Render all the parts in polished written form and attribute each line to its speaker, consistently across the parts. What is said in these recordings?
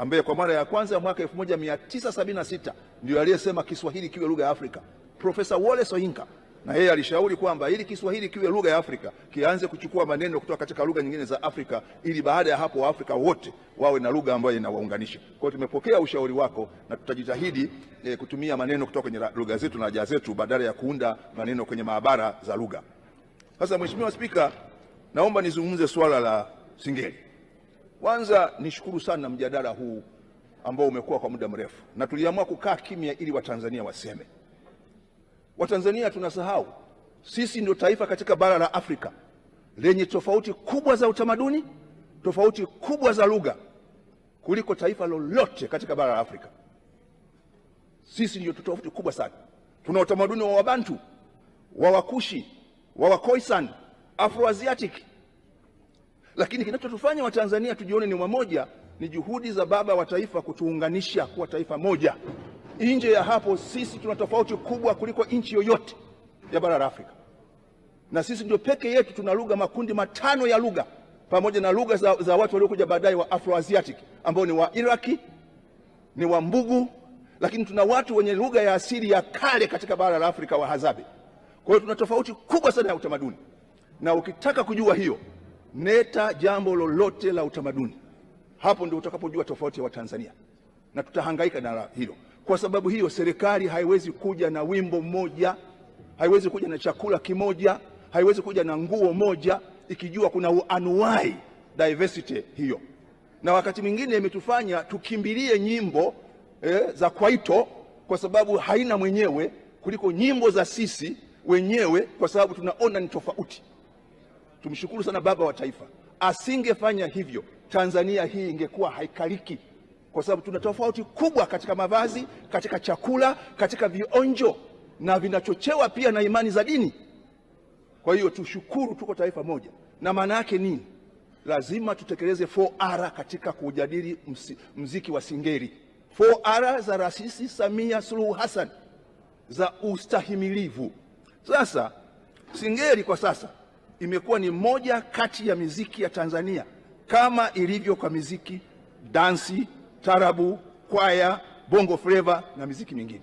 Speaker 1: ambaye kwa mara ya kwanza mwaka 1976 ndio aliyesema Kiswahili kiwe lugha ya Afrika, Profesa Wole Soyinka. Na yeye alishauri kwamba ili Kiswahili kiwe lugha ya Afrika kianze kuchukua maneno kutoka katika lugha nyingine za Afrika, ili baada ya hapo Waafrika wote wawe na lugha ambayo inawaunganisha. Kwa hiyo tumepokea ushauri wako na tutajitahidi kutumia maneno kutoka kwenye lugha zetu na lahaja zetu badala ya kuunda maneno kwenye maabara za lugha. Sasa Mheshimiwa Spika, naomba nizungumze swala la Singeli. Kwanza nishukuru sana mjadala huu ambao umekuwa kwa muda mrefu, na tuliamua kukaa kimya ili Watanzania waseme. Watanzania tunasahau sisi ndio taifa katika bara la Afrika lenye tofauti kubwa za utamaduni, tofauti kubwa za lugha kuliko taifa lolote katika bara la Afrika. Sisi ndio tofauti kubwa sana. Tuna utamaduni wa Wabantu, wa Wakushi, wa Wakoisan, Afroasiatic. Lakini kinachotufanya Watanzania tujione ni wamoja ni juhudi za baba wa taifa kutuunganisha kuwa taifa moja. Nje ya hapo sisi tuna tofauti kubwa kuliko nchi yoyote ya bara la Afrika. Na sisi ndio peke yetu tuna lugha, makundi matano ya lugha, pamoja na lugha za watu waliokuja baadaye wa Afroasiatic ambao ni wa Iraki, ni wa Mbugu, lakini tuna watu wenye lugha ya asili ya kale katika bara la Afrika wa Hadzabe. Kwa hiyo tuna tofauti kubwa sana ya utamaduni. Na ukitaka kujua hiyo, neta jambo lolote la utamaduni. Hapo ndio utakapojua tofauti ya Watanzania. Na tutahangaika na hilo. Kwa sababu hiyo serikali haiwezi kuja na wimbo mmoja, haiwezi kuja na chakula kimoja, haiwezi kuja na nguo moja ikijua kuna anuai diversity hiyo. Na wakati mwingine imetufanya tukimbilie nyimbo za kwaito kwa sababu haina mwenyewe kuliko nyimbo za sisi wenyewe kwa sababu tunaona ni tofauti. Tumshukuru sana baba wa taifa. Asingefanya hivyo, Tanzania hii ingekuwa haikaliki. Kwa sababu tuna tofauti kubwa katika mavazi, katika chakula, katika vionjo, na vinachochewa pia na imani za dini. Kwa hiyo tushukuru tuko taifa moja. Na maana yake nini? Lazima tutekeleze 4R katika kujadili mziki wa Singeli. 4R za Rais Samia Suluhu Hassan za ustahimilivu. Sasa Singeli kwa sasa imekuwa ni moja kati ya miziki ya Tanzania kama ilivyo kwa miziki dansi, tarabu, kwaya, bongo flava na miziki mingine.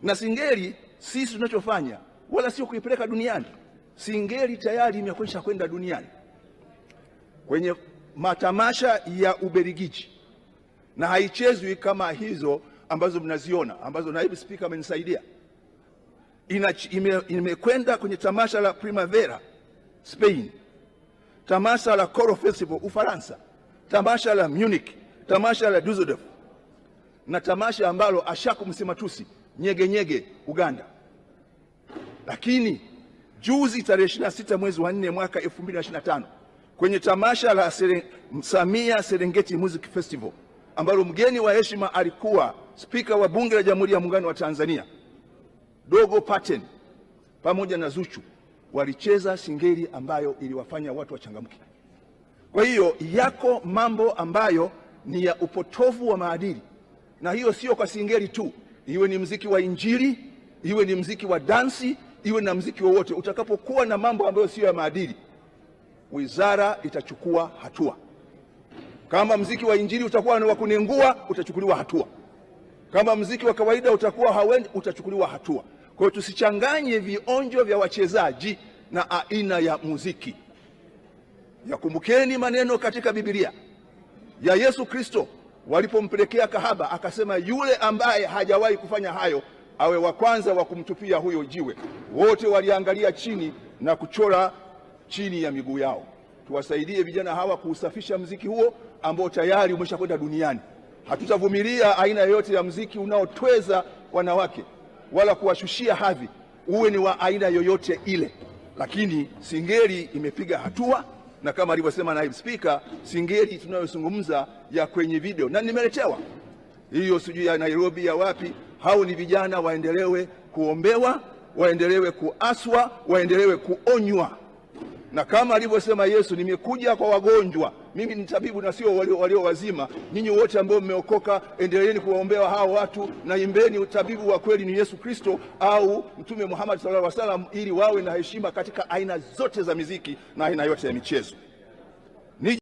Speaker 1: Na Singeli sisi tunachofanya wala sio kuipeleka duniani. Singeli tayari imekwisha kwenda duniani kwenye matamasha ya Ubelgiji, na haichezwi kama hizo ambazo mnaziona ambazo naibu spika amenisaidia. Imekwenda kwenye tamasha la Primavera Spain, tamasha la Coro Festival Ufaransa, tamasha la Munich, tamasha la Düsseldorf, na tamasha ambalo Ashaku Msematusi Nyege Nyege Uganda. Lakini juzi tarehe 26 mwezi wa 4 mwaka 2025 kwenye tamasha la Samia Serengeti Music Festival ambalo mgeni wa heshima alikuwa Spika wa Bunge la Jamhuri ya Muungano wa Tanzania Dogo Paten pamoja na Zuchu, walicheza Singeli ambayo iliwafanya watu wachangamke. Kwa hiyo yako mambo ambayo ni ya upotovu wa maadili, na hiyo sio kwa Singeli tu, iwe ni mziki wa Injili, iwe ni mziki wa dansi, iwe na mziki wowote. Utakapokuwa na mambo ambayo sio ya maadili, wizara itachukua hatua. Kama mziki wa Injili utakuwa ni wa kunengua, utachukuliwa hatua. Kama mziki wa kawaida utakuwa hawendi, utachukuliwa hatua. Kwa hiyo tusichanganye vionjo vya wachezaji na aina ya muziki. Yakumbukeni maneno katika Biblia ya Yesu Kristo walipompelekea kahaba, akasema yule ambaye hajawahi kufanya hayo awe wa kwanza wa kumtupia huyo jiwe. Wote waliangalia chini na kuchora chini ya miguu yao. Tuwasaidie vijana hawa kuusafisha mziki huo ambao tayari umeshakwenda duniani. Hatutavumilia aina yoyote ya mziki unaotweza wanawake wala kuwashushia hadhi, uwe ni wa aina yoyote ile. Lakini Singeli imepiga hatua, na kama alivyosema naibu spika, Singeli tunayozungumza ya kwenye video na nimeletewa hiyo, sijui ya Nairobi ya wapi, hao ni vijana waendelewe kuombewa, waendelewe kuaswa, waendelewe kuonywa. Na kama alivyosema Yesu, nimekuja kwa wagonjwa, mimi ni tabibu na sio walio wazima. Ninyi wote ambao mmeokoka, endeleeni kuwaombea hao watu, na imbeni utabibu wa kweli ni Yesu Kristo au Mtume Muhammad sallallahu alaihi wasallam, ili wawe na heshima katika aina zote za muziki na aina yote ya michezo.